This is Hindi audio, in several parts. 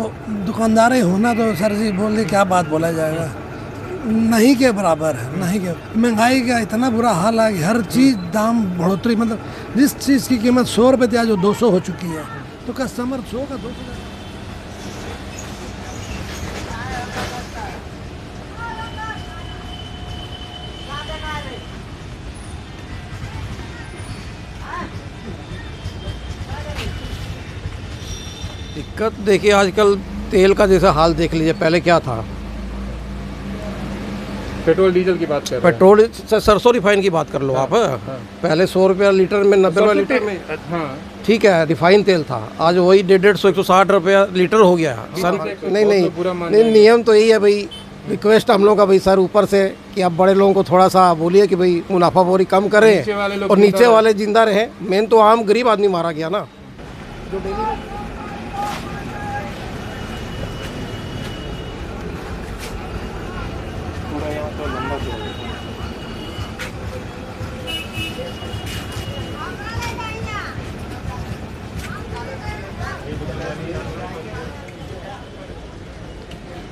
वो दुकानदारी होना तो सर जी बोल दी क्या बात बोला जाएगा, नहीं के बराबर है, नहीं के। महंगाई का इतना बुरा हाल है कि हर चीज़ दाम बढ़ोतरी, मतलब जिस चीज़ की कीमत 100 रुपये थी आज वो 200 हो चुकी है, तो कस्टमर 100 का 200। दिक्कत देखिए, आजकल तेल का जैसा हाल देख लीजिए, पहले क्या था। पेट्रोल डीजल की बात कर रहे हैं। पेट्रोल सरसों रिफाइन की बात कर लो आप। पहले 100 रुपया लीटर में, 90 रुपया लीटर में, हाँ ठीक है, रिफाइन तेल था। आज वही 150 160 रुपया लीटर हो गया सर। नहीं, नियम तो यही है भाई। रिक्वेस्ट हम लोग का भाई सर ऊपर से कि आप बड़े लोगों को थोड़ा सा बोलिए कि भाई मुनाफाखोरी कम करें और नीचे वाले जिंदा रहें। मेन तो आम गरीब आदमी मारा गया ना, जो डेली।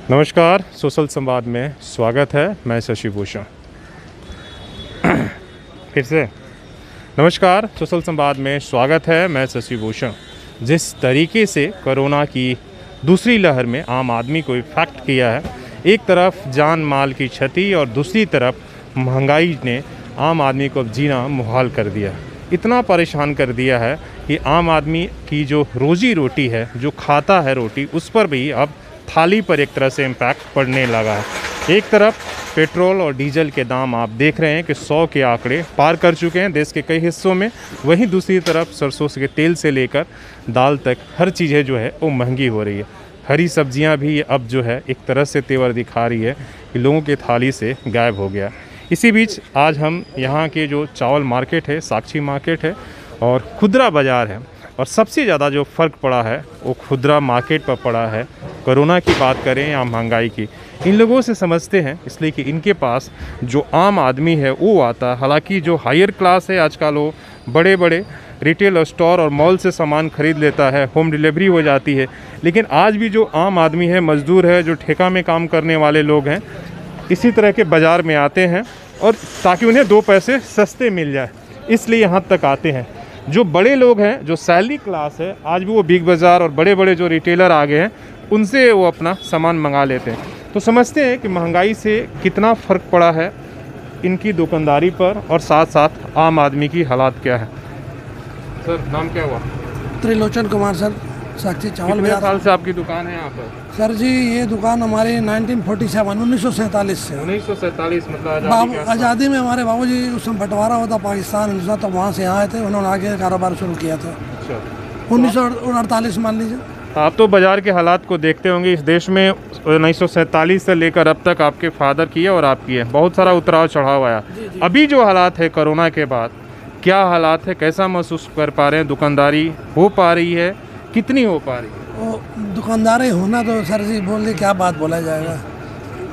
नमस्कार, सोशल संवाद में स्वागत है। मैं शशि भूषण। फिर से नमस्कार, सोशल संवाद में स्वागत है। मैं शशि भूषण। जिस तरीके से कोरोना की दूसरी लहर में आम आदमी को इफेक्ट किया है, एक तरफ जान माल की क्षति और दूसरी तरफ महंगाई ने आम आदमी को जीना मुहाल कर दिया, इतना परेशान कर दिया है कि आम आदमी की जो रोजी रोटी है, जो खाता है रोटी, उस पर भी अब थाली पर एक तरह से इम्पैक्ट पड़ने लगा है। एक तरफ पेट्रोल और डीजल के दाम आप देख रहे हैं कि 100 के आंकड़े पार कर चुके हैं देश के कई हिस्सों में। वहीं दूसरी तरफ सरसों के तेल से लेकर दाल तक हर चीज़ें जो है वो महंगी हो रही है। हरी सब्जियां भी अब जो है एक तरह से तेवर दिखा रही है कि लोगों के थाली से गायब हो गया। इसी बीच आज हम यहाँ के जो चावल मार्केट है, साक्षी मार्केट है और खुदरा बाज़ार है, और सबसे ज़्यादा जो फ़र्क पड़ा है वो खुदरा मार्केट पर पड़ा है। कोरोना की बात करें या महंगाई की, इन लोगों से समझते हैं, इसलिए कि इनके पास जो आम आदमी है वो आता है। हालांकि जो हायर क्लास है आजकल वो बड़े बड़े रिटेल स्टोर और मॉल से सामान खरीद लेता है, होम डिलीवरी हो जाती है। लेकिन आज भी जो आम आदमी है, मज़दूर है, जो ठेका में काम करने वाले लोग हैं, इसी तरह के बाज़ार में आते हैं और ताकि उन्हें 2 पैसे सस्ते मिल जाए, इसलिए यहाँ तक आते हैं। जो बड़े लोग हैं, जो सैलरी क्लास है, आज भी वो बिग बाज़ार और बड़े बड़े जो रिटेलर आ गए हैं उनसे वो अपना सामान मंगा लेते हैं। तो समझते हैं कि महंगाई से कितना फ़र्क पड़ा है इनकी दुकानदारी पर, और साथ साथ आम आदमी की हालात क्या है। सर, नाम क्या हुआ? त्रिलोचन कुमार सर, साक्षी चावल कितने बाजार। साल से आपकी दुकान है यहाँ पर? सर जी ये दुकान हमारी 1947 से। 1947 मतलब आज़ादी में हमारे बाबूजी उस समय बंटवारा होता पाकिस्तान हिंदुस्तान, तो वहाँ से आए थे, उन्होंने आगे कारोबार शुरू किया था। अच्छा, 1948 मान लीजिए। आप तो बाज़ार के हालात को देखते होंगे। इस देश में 1947 से लेकर अब तक आपके फादर की है और आपकी है, बहुत सारा उतराव चढ़ाव आया। अभी जो हालात है कोरोना के बाद, क्या हालात है, कैसा महसूस कर पा रहे हैं? दुकानदारी हो पा रही है, कितनी हो पा रही है? वो दुकानदारी होना तो सर जी बोल दी क्या बात बोला जाएगा,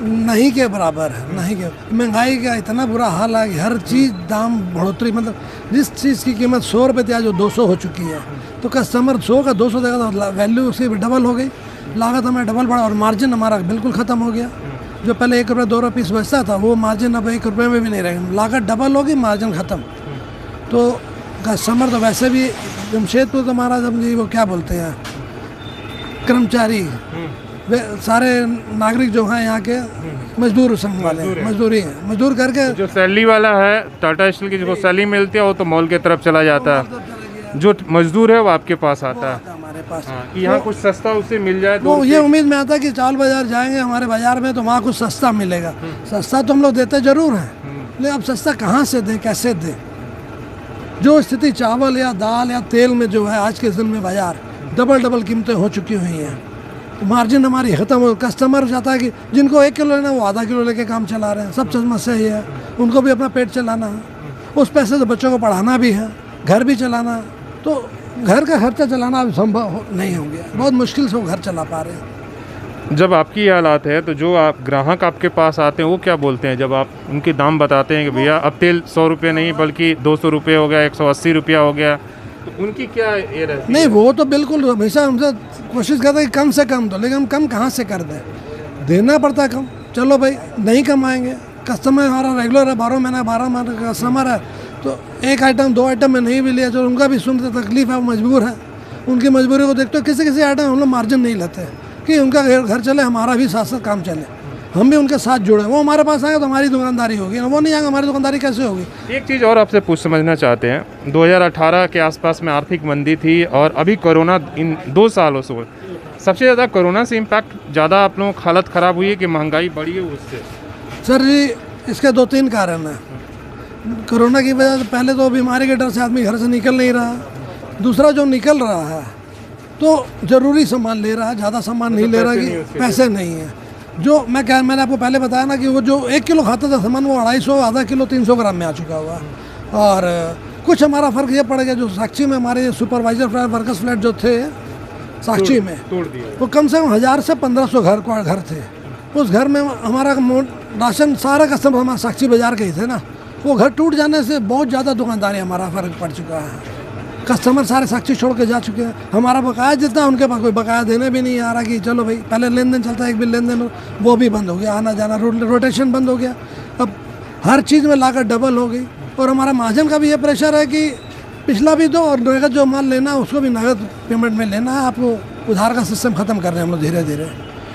नहीं के बराबर है, नहीं के। महंगाई का इतना बुरा हाल है कि हर चीज़ दाम बढ़ोतरी, मतलब जिस चीज़ की कीमत 100 रुपये थी आज वो 200 हो चुकी है, तो कस्टमर 100 का 200 देगा तो वैल्यू उसकी भी डबल हो गई, लागत हमें डबल बढ़ा और मार्जिन हमारा बिल्कुल ख़त्म हो गया। जो पहले 1 रुपये 2 रुपये पीस बचता था वो मार्जिन अब 1 रुपये में भी नहीं रहेगा, लागत डबल होगी, मार्जिन ख़त्म। तो कस्टमर तो वैसे भी जमशेदपुर तो हमारा समझिए वो क्या बोलते हैं, कर्मचारी सारे नागरिक जो हैं यहाँ के मजदूर संघ वाले, मजदूरी है, मजदूर करके। जो सैलरी वाला है, टाटा स्टील की जिसको सैलरी मिलती है वो तो मॉल की तरफ चला जाता है, जो मजदूर है वो आपके पास आता है हमारे पास। कि यहाँ कुछ सस्ता उसे मिल जाए। वो ये उम्मीद में आता है कि चावल बाजार जाएंगे हमारे बाजार में तो वहाँ कुछ सस्ता मिलेगा। सस्ता तो हम लोग देते जरूर हैं, लेकिन अब सस्ता कहाँ से दें, कैसे दें? जो स्थिति चावल या दाल या तेल में जो है आज के दिन में बाजार डबल कीमतें हो चुकी हुई हैं, तो मार्जिन हमारी ख़त्म हो। कस्टमर चाहता है कि जिनको 1 किलो लेना वो आधा किलो लेके काम चला रहे हैं। सब समस्या ही है, उनको भी अपना पेट चलाना है, उस पैसे से बच्चों को पढ़ाना भी है, घर भी चलाना है, तो घर का खर्चा चलाना अब संभव नहीं हो गया, बहुत मुश्किल से वो घर चला पा रहे हैं। जब आपकी हालात है तो जो आप ग्राहक आपके पास आते हैं वो क्या बोलते हैं जब आप उनके दाम बताते हैं कि भैया अब तेल 100 रुपये नहीं बल्कि 200 रुपये हो गया, 180 रुपया हो गया, तो तो उनकी क्या ये रहती नहीं है? वो तो बिल्कुल हमेशा हमसे कोशिश करते हैं कि कम से कम दो, लेकिन हम कम कहाँ से कर दें, देना पड़ता है कम। चलो भाई नहीं कमाएंगे, कस्टमर हमारा रेगुलर है, 12 महीने कस्टमर है, तो एक आइटम 2 आइटम में नहीं भी लिया, जो उनका भी सुनते तकलीफ है, वो मजबूर है, उनकी मजबूरी को देखते हो किसी किसी आइटम हम लोग मार्जिन नहीं लेते कि उनका घर चले, हमारा भी साथ साथ काम चले, हम भी उनके साथ जुड़े। वो हमारे पास आएगा तो हमारी दुकानदारी होगी, वो नहीं आएगा हमारी दुकानदारी कैसे होगी। एक चीज़ और आपसे पूछ समझना चाहते हैं, 2018 के आसपास में आर्थिक मंदी थी और अभी कोरोना, इन 2 सालों से सबसे ज़्यादा कोरोना से इम्पैक्ट ज़्यादा आप लोगों की हालत ख़राब हुई है कि महंगाई बढ़ी है उससे? सर जी इसके 2-3 कारण हैं। कोरोना की वजह से पहले तो बीमारी के डर से आदमी घर से निकल नहीं रहा, दूसरा जो निकल रहा है तो ज़रूरी सामान ले रहा है, ज़्यादा सामान नहीं ले रहा कि पैसे नहीं है। जो मैंने आपको पहले बताया ना कि वो जो 1 किलो खाता था सामान वो 250 आधा किलो 300 ग्राम में आ चुका हुआ। और कुछ हमारा फ़र्क ये पड़ गया, जो साक्षी में हमारे सुपरवाइजर फ्लैट, वर्कर्स फ्लैट जो थे साक्षी में, तोड़ दिया। वो कम से कम 1000 से 1500 घर थे। उस घर में हमारा राशन सारा कस्टमर हमारा साक्षी बाजार के ही थे ना, वो घर टूट जाने से बहुत ज़्यादा दुकानदारी हमारा फ़र्क पड़ चुका है। कस्टमर सारे साक्षी छोड़ के जा चुके हैं, हमारा बकाया जितना उनके पास कोई बकाया देने भी नहीं आ रहा कि चलो भाई पहले लेन देन चलता है, एक भी लेन देन वो भी बंद हो गया, आना जाना रोटेशन बंद हो गया, अब हर चीज़ में लागत डबल हो गई। और हमारा महाजन का भी ये प्रेशर है कि पिछला भी दो और नगद जो माल लेना है उसको भी नगद पेमेंट में लेना है, आपको उधार का सिस्टम ख़त्म कर रहे हैं हम लोग धीरे धीरे।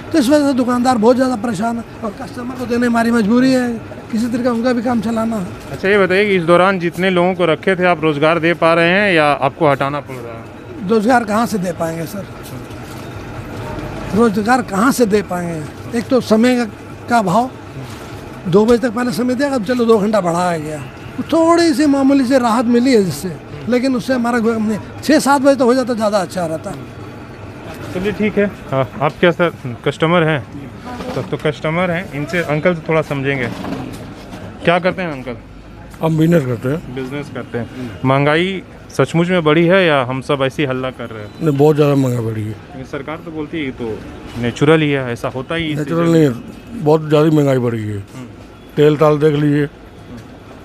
तो इस वजह से दुकानदार बहुत ज़्यादा परेशान है और कस्टमर को देने हमारी मजबूरी है, किसी तरह का उनका भी काम चलाना है। अच्छा ये बताइए कि इस दौरान जितने लोगों को रखे थे आप रोज़गार दे पा रहे हैं या आपको हटाना पड़ रहा है? रोज़गार कहाँ से दे पाएंगे सर, रोज़गार कहाँ से दे पाएंगे? एक तो समय का भाव, 2 बजे तक पहले समय दिया, अब चलो 2 घंटा बढ़ाया गया, थोड़ी सी मामूली से राहत मिली है जिससे, लेकिन उससे हमारा 6-7 बजे तो हो जाता ज़्यादा अच्छा रहता। चलिए ठीक है। हाँ, आप क्या सर कस्टमर हैं? तब तो कस्टमर हैं, इनसे अंकल से थोड़ा समझेंगे। क्या करते हैं अंकल? हम बिजनेस करते हैं। बिजनेस करते हैं। महंगाई सचमुच में बढ़ी है या हम सब ऐसे ही हल्ला कर रहे हैं? नहीं, बहुत ज़्यादा महंगा बढ़ी है। लेकिन सरकार तो बोलती है तो नेचुरल ही है, ऐसा होता ही। नेचुरल नहीं है, बहुत ज़्यादा महंगाई बढ़ी है। तेल ताल देख लीजिए,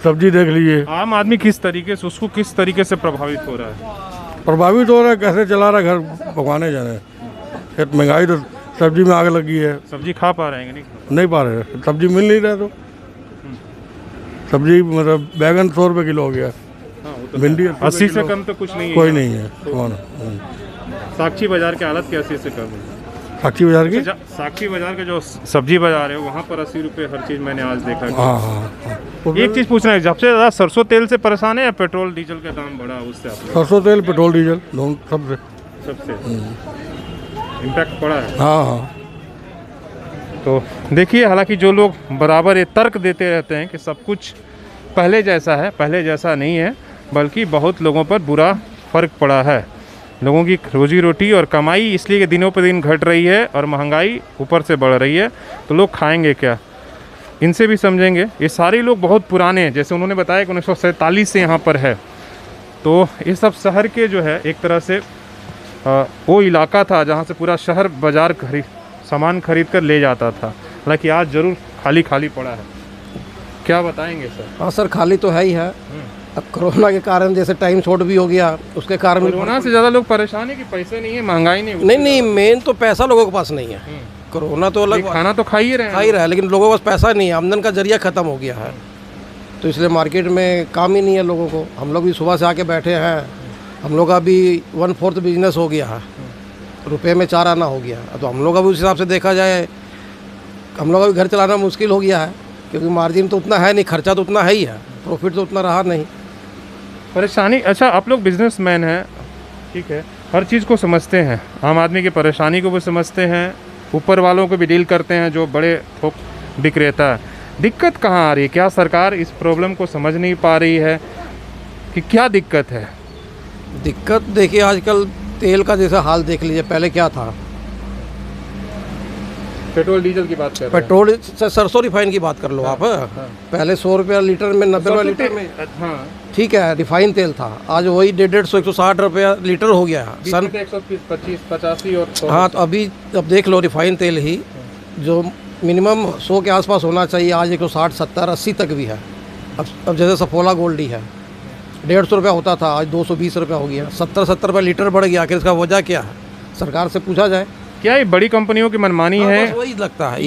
सब्जी देख लीजिए। आम आदमी किस तरीके से, उसको किस तरीके से प्रभावित हो रहा है? प्रभावित हो रहा है, कैसे चला रहा है घर पकाने जाने। महंगाई तो सब्जी में आग लगी है। सब्जी खा पा रहे हैं कि नहीं पा रहे, सब्जी मिल नहीं रहा, तो सब्जी मतलब बैगन 100 रुपये किलो हो गया, भिंडी 80 से कम तो कुछ नहीं है। कोई नहीं है। कौन? साक्षी बाजार की हालत क्या 80 से कम है? साक्षी बाजार की? साक्षी बाजार का जो सब्जी बाजार है वहाँ पर 80 रुपये हर चीज़ मैंने आज देखा। हाँ। एक चीज़ पूछना है, सबसे ज़्यादा सरसों तेल से परेशान है या पेट्रोल डीजल का दाम बढ़ा उससे? आप लोग सरसों तेल, पेट्रोल, डीजल दोनों सबसे इम्पैक्ट पड़ा है। हाँ। तो देखिए, हालांकि जो लोग बराबर ये तर्क देते रहते हैं कि सब कुछ पहले जैसा है, पहले जैसा नहीं है, बल्कि बहुत लोगों पर बुरा फ़र्क पड़ा है। लोगों की रोजी रोटी और कमाई इसलिए कि दिनों पर दिन घट रही है और महंगाई ऊपर से बढ़ रही है, तो लोग खाएंगे क्या? इनसे भी समझेंगे। ये सारे लोग बहुत पुराने हैं, जैसे उन्होंने बताया कि 1947 से यहाँ पर है, तो ये सब शहर के जो है एक तरह से वो इलाका था जहाँ से पूरा शहर बाज़ार सामान खरीद कर ले जाता था। हालांकि आज ज़रूर खाली खाली पड़ा है। क्या बताएंगे सर? हाँ सर, खाली तो है ही है। अब कोरोना के कारण जैसे टाइम शॉर्ट भी हो गया, उसके कारण कोरोना से ज़्यादा लोग परेशान है कि पैसे नहीं है, महंगाई नहीं, मेन तो पैसा लोगों के पास नहीं है। कोरोना तो अलग, खाना तो खा ही रहे हैं, लेकिन लोगों के पास पैसा नहीं है, आमदन का जरिया ख़त्म हो गया है, तो इसलिए मार्केट में काम ही नहीं है लोगों को। हम लोग भी सुबह से आके बैठे हैं, हम लोग का भी 1/4 बिजनेस हो गया है, रुपये में 4 आना हो गया, तो हम लोग का भी उस हिसाब से देखा जाए हम लोग का भी घर चलाना मुश्किल हो गया है, क्योंकि मार्जिन तो उतना है नहीं, खर्चा तो उतना है ही है, प्रॉफिट तो उतना रहा नहीं। परेशानी। अच्छा, आप लोग बिजनेसमैन हैं, ठीक है, हर चीज़ को समझते हैं, आम आदमी की परेशानी को भी समझते हैं, ऊपर वालों को भी डील करते हैं जो बड़े थोक विक्रेता है। दिक्कत कहाँ आ रही है? क्या सरकार इस प्रॉब्लम को समझ नहीं पा रही है कि क्या दिक्कत है? दिक्कत देखिए, आजकल तेल का जैसा हाल देख लीजिए, पहले क्या था, पेट्रोल डीजल की बात कर रहे हैं। पेट्रोल सरसों रिफाइन की बात कर लो आप। पहले 100 रुपया लीटर में, 90 रुपया लीटर में, हाँ ठीक है, रिफाइन तेल था, आज वही 150, 160 रुपया लीटर हो गया सन 125, 85 और 100। हाँ, तो अभी अब देख लो, रिफाइन तेल ही जो मिनिमम 100 के आसपास होना चाहिए, आज 160, 70, 80 तक भी है। अब जैसे सफोला गोल्ड ही है, 150 रुपया होता था, आज 220 रुपया हो गया, 70 रुपये लीटर बढ़ गया। आखिर इसका वजह क्या है, सरकार से पूछा जाए। क्या ये बड़ी कंपनियों की मनमानी है? बस वही लगता है,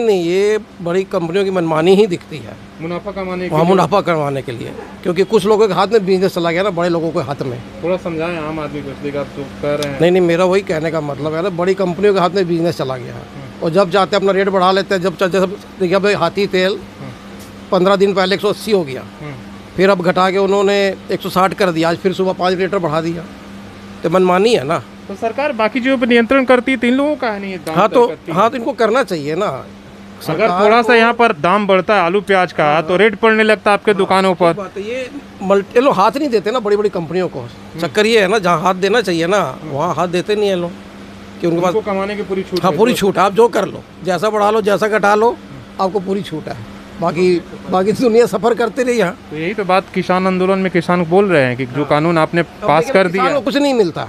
नहीं, ये बड़ी कंपनियों की मनमानी ही दिखती है, मुनाफा कमाने के वहाँ लिए? मुनाफा करवाने के लिए, क्योंकि कुछ लोगों के हाथ में बिजनेस चला गया ना, बड़े लोगों के हाथ में। थोड़ा समझाएं आम आदमी को, इसलिए आप जो कह रहे हैं। नहीं, मेरा वही कहने का मतलब है ना, बड़ी कंपनियों के हाथ में बिजनेस चला गया है, और जब जाते हैं अपना रेट बढ़ा लेते हैं। जब जैसे देखिए भाई, हाथी तेल 15 दिन पहले 180 हो गया, फिर अब घटा के उन्होंने 160 कर दिया, आज फिर सुबह 5 लीटर बढ़ा दिया, तो मनमानी है ना। तो सरकार बाकी चीजों पर नियंत्रण करती है, 3 लोगों का है नहीं दाम हाँ तय तो करती है। हाँ तो इनको करना चाहिए ना। अगर थोड़ा सा यहाँ पर दाम बढ़ता है आलू प्याज का, तो रेट पड़ने लगता है आपके दुकानों पर। बात है, ये लोग हाथ नहीं देते ना बड़ी बड़ी कंपनियों को। चक्कर ये है ना, जहाँ हाथ देना चाहिए ना, वहाँ हाथ देते नहीं है लोग, कि उनके पास कमाने की पूरी छूट। हाँ, पूरी छूट है, आप जो कर लो, जैसा बढ़ा लो, जैसा घटा लो, आपको पूरी छूट है। बाकी दुनिया सफर करते रही यहाँ। तो यही तो बात किसान आंदोलन में किसान बोल रहे हैं कि जो कानून आपने पास कर दिया, किसान को कुछ नहीं मिलता।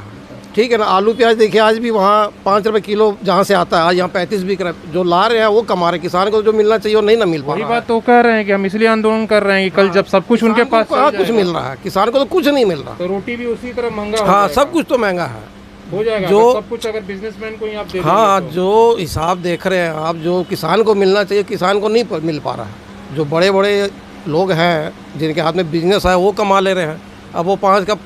ठीक है ना, आलू प्याज देखिए, आज भी वहाँ 5 रुपये किलो जहाँ से आता है, आज यहाँ 35 बिक रहा है। जो ला रहे हैं वो कमा रहे हैं, किसान को जो मिलना चाहिए वो नहीं ना मिल पा वही रहा है। बात तो कह रहे हैं कि हम इसलिए आंदोलन कर रहे हैं कि कल जब सब कुछ उनके पास कहाँ कुछ मिल रहा है, किसान को तो कुछ नहीं मिल रहा। तो रोटी भी उसी तरह महंगा हो हाँ, जाएगा। सब कुछ तो महंगा है, हो जाएगा जो- अगर सब कुछ अगर बिजनेसमैन को ही आप दे हाँ, देंगे तो। जो हिसाब देख रहे हैं आप, जो किसान को मिलना चाहिए, किसान को नहीं मिल पा रहा है। जो बड़े बड़े लोग हैं जिनके हाथ में बिजनेस है, वो कमा ले रहे हैं। अब वो 5 का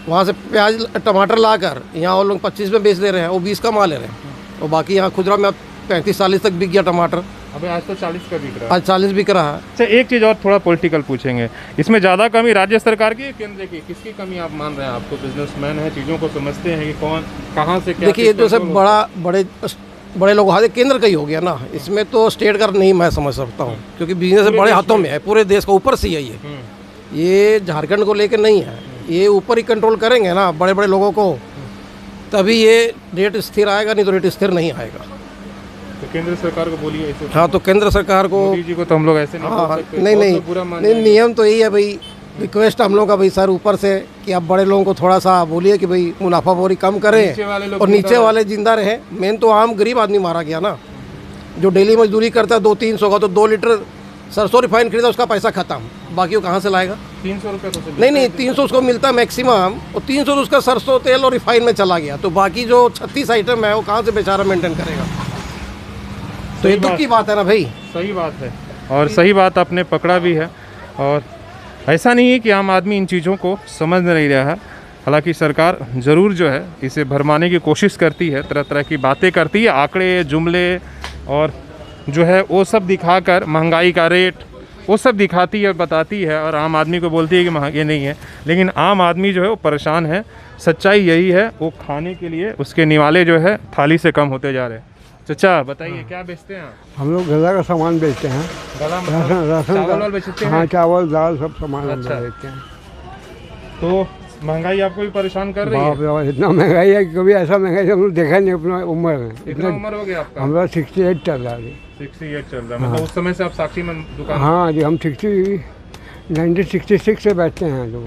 वहाँ से प्याज टमाटर लाकर यहाँ वो लोग 25 में बेच दे रहे हैं, वो 20 कमा ले रहे हैं। और बाकी यहाँ खुदरा में 35-40 तक बिक गया टमाटर, अबे आज तो 40 का बिक रहा है। आज 40 बिक रहा है। अच्छा, एक चीज़ और थोड़ा पॉलिटिकल पूछेंगे, इसमें ज़्यादा कमी राज्य सरकार की है केंद्र की? किसकी कमी आप मान रहे हैं? आप तो बिजनेसमैन हैं, चीज़ों को समझते हैं कि कौन कहाँ से क्या। देखिए, ये जो सब बड़े लोग हाथ केंद्र का ही हो गया ना, इसमें तो स्टेट का नहीं मैं समझ सकता हूँ, क्योंकि बिजनेस बड़े हाथों में है, पूरे देश का ऊपर से ही है ये झारखंड को लेकर नहीं है। ये ऊपर ही कंट्रोल करेंगे ना बड़े बड़े लोगों को, तभी ये रेट स्थिर आएगा, नहीं तो रेट स्थिर नहीं आएगा। तो केंद्र सरकार को बोलिए ऐसे। हाँ, तो केंद्र सरकार को, मोदी जी को तो हम लोग ऐसे नहीं बोल हाँ, सकते। नहीं बहुत नहीं लोग बुरा मान नहीं, जाएंगे। नियम तो यही है भाई, रिक्वेस्ट हम लोग का भाई सर ऊपर से, कि आप बड़े लोगों को थोड़ा सा बोलिए कि भाई मुनाफाखोरी कम नीचे वाले करें लोग और नीचे जिंदा वाले जिंदा रहे। मेन तो आम गरीब आदमी मारा गया ना, जो डेली मजदूरी करता है 200-300 का, तो 2 लीटर सरसों रिफाइन खरीदा, उसका पैसा खत्म, बाकी वो कहाँ से लाएगा? 300 रुपये तो नहीं, 300 उसको मिलता है मैक्सिमम, और 300 तो उसका सरसों तेल और रिफाइन में चला गया, तो बाकी जो 36 आइटम है वो कहाँ से बेचारा मेंटेन करेगा? तो ये दुख की बात है ना भाई। सही बात है, और सही बात आपने पकड़ा भी है। और ऐसा नहीं है कि आम आदमी इन चीज़ों को समझ नहीं रहा है, हालांकि सरकार ज़रूर जो है इसे भरमाने की कोशिश करती है, तरह तरह की बातें करती है, आंकड़े जुमले और जो है वो सब दिखाकर महंगाई का रेट वो सब दिखाती है और बताती है, और आम आदमी को बोलती है कि महंगे नहीं है। लेकिन आम आदमी जो है वो परेशान है, सच्चाई यही है, वो खाने के लिए उसके निवाले जो है थाली से कम होते जा रहे हैं। चाचा बताइए, क्या बेचते हैं आप? हम लोग गला का सामान बेचते हैं, गला राशन चावल का। वाल बेचते हैं? हाँ, चावल दाल सब सामान हम अच्छा। लोग बेचते हैं। तो महंगाई आपको भी परेशान कर रही बाप है? रे बाप, इतना महंगाई है कि कभी ऐसा महंगाई हम लोग देखा नहीं अपना उम्र में। कितना उम्र हो गया आपका? हमारा 68 चल रहा है। 68 चल रहा है, मतलब उस समय से आप साक्षी में दुकान। हाँ जी, हम 1966 से बैठते हैं लोग।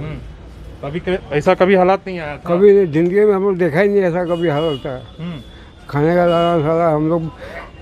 अभी ऐसा कभी हालात नहीं आया था? कभी जिंदगी में हम लोग देखा ही नहीं ऐसा कभी हाल होता है। खाने का सारा हम लोग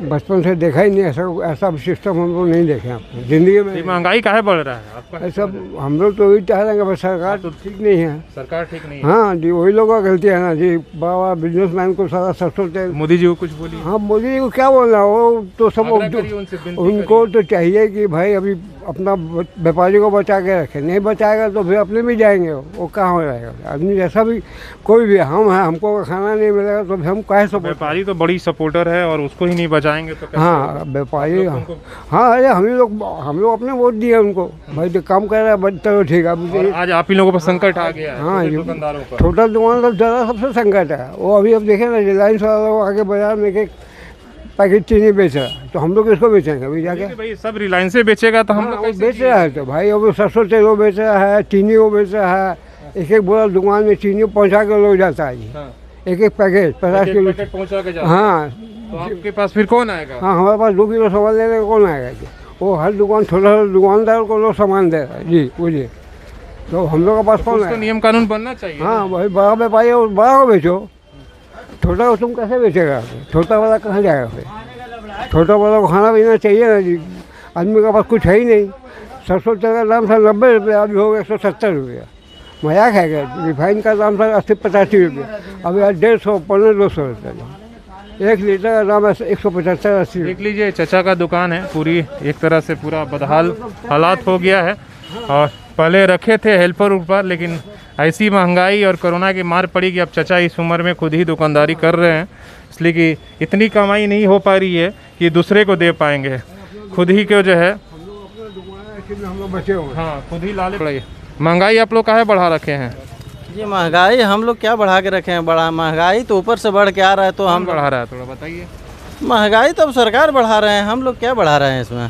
बचपन से देखा ही नहीं, ऐसा सिस्टम हम लोग नहीं देखे अपने ज़िंदगी ये में। महंगाई काहे बढ़ रहा है आपका? ऐसा हम लोग तो वही चाह रहे हैं, बस सरकार तो ठीक नहीं है। सरकार ठीक नहीं है। हाँ जी, वही लोगों का गलती है ना जी, बड़ा बिजनेसमैन को सारा सरसों तेल। मोदी जी को कुछ बोलिए। हाँ, मोदी जी को क्या बोलना, वो तो सब आग्रह करिए उनसे, विनती उनको तो चाहिए कि भाई अभी अपना व्यापारी को बचा के रखे, नहीं बचाएगा तो फिर अपने भी जाएंगे, वो कहाँ हो जाएगा आदमी? जैसा भी कोई भी हम है, हमको खाना नहीं मिलेगा तो फिर हम काहे सपोर्ट? व्यापारी तो बड़ी सपोर्टर है और उसको ही नहीं बचाएंगे तो कैसे हाँ, व्यापारी, हाँ, अरे हम लोग अपने वोट दिए उनको, भाई तो काम कर रहा है, चलो ठीक है। और आज आप ही लोगों पर संकट आ गया है, हाँ, छोटे ये दुकानदारों पर। छोटा दुकानदार ज़्यादा सबसे संकट है वो। अभी अब देखें ना, रिलायंस वाला लोग आके बाजार में एक पैकेट चीनी बेच रहा है, तो हम लोग इसको बेचेंगे अभी जाके? भाई सब रिलायंस से बेचेगा तो हम हाँ, लोग वो कैसे बेच रहा है, तो भाई अब सरसों तेल वो बेच रहा है, चीनी वो बेच रहा है, एक बोरा दुकान में चीनी पहुंचा के लोग जाता है जी, हाँ। एक पैकेट 50 किलो। पैकेट पहुंचा के जाओ। हाँ तो आपके पास फिर कौन आएगा? हाँ, हमारे पास 2 किलो सामान लेने का कौन आएगा जी? वो हर दुकान छोटा दुकानदार को लोग सामान दे रहा है जी, बुझिए, तो हम लोग के पास कौन उसको है? नियम कानून बनना चाहिए। हाँ भाई, बड़ा व्यापारी है, बड़ा को बेचो, छोटा को तुम कैसे बेचेगा? छोटा वाला कहाँ जाएगा फिर? छोटा वाला को खाना पीना चाहिए ना जी, आदमी के पास कुछ है ही नहीं, सरसों तेल का दाम था 90 रुपया, अभी हो गया 170 रुपया। मजाक है क्या? रिफाइन का दाम था 80-85 रुपया, अभी 150 पौने 200 रुपया। 1 लीटर का दाम है 175-80 देख लीजिए, चचा का दुकान है, पूरी एक तरह से पूरा बदहाल हालात हो गया है। और पहले रखे थे हेल्पर ऊपर, लेकिन ऐसी महंगाई और कोरोना की मार पड़ी कि अब चचा इस उम्र में खुद ही दुकानदारी कर रहे हैं, इसलिए कि इतनी कमाई नहीं हो पा रही है कि दूसरे को दे पाएंगे, खुद ही को जो है हम लोग बचे हुए। हाँ खुद ही लाले पड़े। महंगाई आप लोग काहे बढ़ा रखे हैं? ये महंगाई हम लोग क्या बढ़ा के रखे हैं? बड़ा महंगाई तो ऊपर से बढ़ के आ रहा है, तो हम बढ़ा रहा है, थोड़ा बताइए। महंगाई तो अब सरकार बढ़ा रहे हैं, हम लोग क्या बढ़ा रहे हैं इसमें?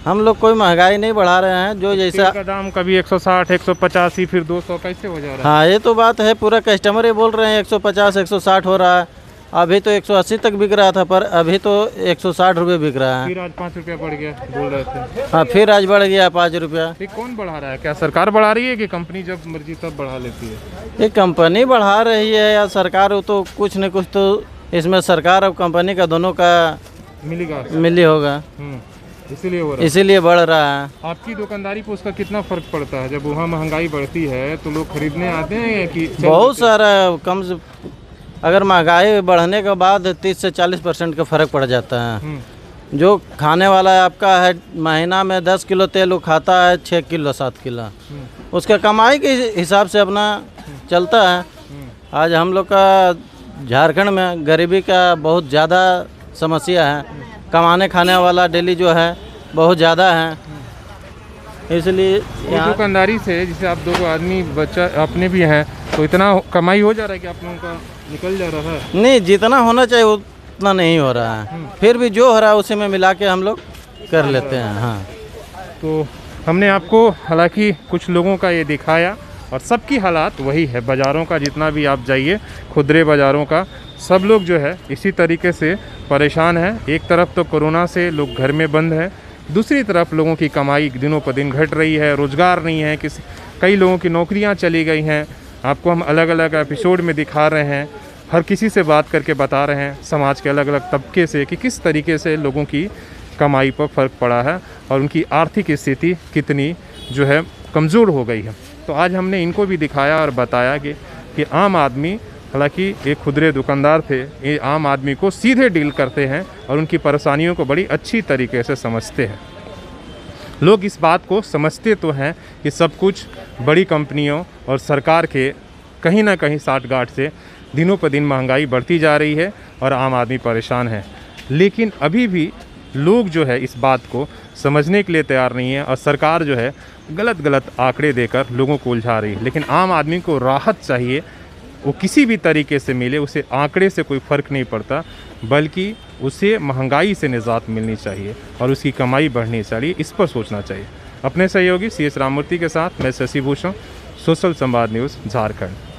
हम लोग कोई महंगाई नहीं बढ़ा रहे हैं। जो जैसा का दाम कभी 160, 185, फिर 200 कैसे हो जा रहा है? हाँ, ये तो बात है, पूरा कस्टमर ही बोल रहे हैं 150, 160 हो रहा है। अभी तो 180 तक बिक रहा था, पर अभी तो 160 रुपये बिक रहा है। फिर आज 5 रुपया बढ़ गया बोल रहे थे। हाँ, फिर आज बढ़ गया 5 रुपया। ये कौन बढ़ा रहा है? क्या सरकार बढ़ा रही है कि कंपनी जब मर्जी तब बढ़ा लेती है? ये कंपनी बढ़ा रही है या सरकार? तो कुछ न कुछ तो इसमें सरकार और कंपनी का दोनों का मिली होगा, इसीलिए हो रहा है, इसीलिए बढ़ रहा है। आपकी दुकानदारी पर उसका कितना फर्क पड़ता है? जब वहाँ महंगाई बढ़ती है तो लोग खरीदने आते हैं कि बहुत सारा कम से अगर महंगाई बढ़ने के बाद 30 से 40% का फ़र्क पड़ जाता है। जो खाने वाला है आपका है, महीना में 10 किलो तेल वो खाता है 6 किलो 7 किलो, उसका कमाई के हिसाब से अपना चलता है। आज हम लोग का झारखंड में गरीबी का बहुत ज़्यादा समस्या है, कमाने खाने वाला डेली जो है बहुत ज़्यादा है, इसलिए दुकानदारी से जैसे आप 2 आदमी बच्चा अपने भी हैं, तो इतना कमाई हो जा रहा है कि आप लोगों का निकल जा रहा है? नहीं, जितना होना चाहिए उतना नहीं हो रहा है, फिर भी जो हो रहा है उसी में मिला के हम लोग कर लेते हैं। हाँ, तो हमने आपको हालांकि कुछ लोगों का ये दिखाया, और सबकी हालात वही है। बाज़ारों का जितना भी आप जाइए, खुदरे बाज़ारों का, सब लोग जो है इसी तरीके से परेशान हैं। एक तरफ तो कोरोना से लोग घर में बंद हैं, दूसरी तरफ लोगों की कमाई दिनों पर दिन घट रही है, रोज़गार नहीं है, कई लोगों की नौकरियां चली गई हैं। आपको हम अलग अलग एपिसोड में दिखा रहे हैं, हर किसी से बात करके बता रहे हैं समाज के अलग अलग तबके से कि किस तरीके से लोगों की कमाई पर फ़र्क पड़ा है और उनकी आर्थिक स्थिति कितनी जो है कमज़ोर हो गई है। तो आज हमने इनको भी दिखाया और बताया कि आम आदमी, हालांकि एक खुदरे दुकानदार थे, ये आम आदमी को सीधे डील करते हैं और उनकी परेशानियों को बड़ी अच्छी तरीके से समझते हैं। लोग इस बात को समझते तो हैं कि सब कुछ बड़ी कंपनियों और सरकार के कहीं ना कहीं साठगांठ से दिनों पर दिन महंगाई बढ़ती जा रही है और आम आदमी परेशान है, लेकिन अभी भी लोग जो है इस बात को समझने के लिए तैयार नहीं है और सरकार जो है गलत आंकड़े देकर लोगों को उलझा रही है। लेकिन आम आदमी को राहत चाहिए, वो किसी भी तरीके से मिले, उसे आंकड़े से कोई फ़र्क नहीं पड़ता, बल्कि उसे महंगाई से निजात मिलनी चाहिए और उसकी कमाई बढ़नी चाहिए, इस पर सोचना चाहिए। अपने सहयोगी CS राममूर्ति के साथ मैं शशि भूषण, सोशल संवाद न्यूज़ झारखंड।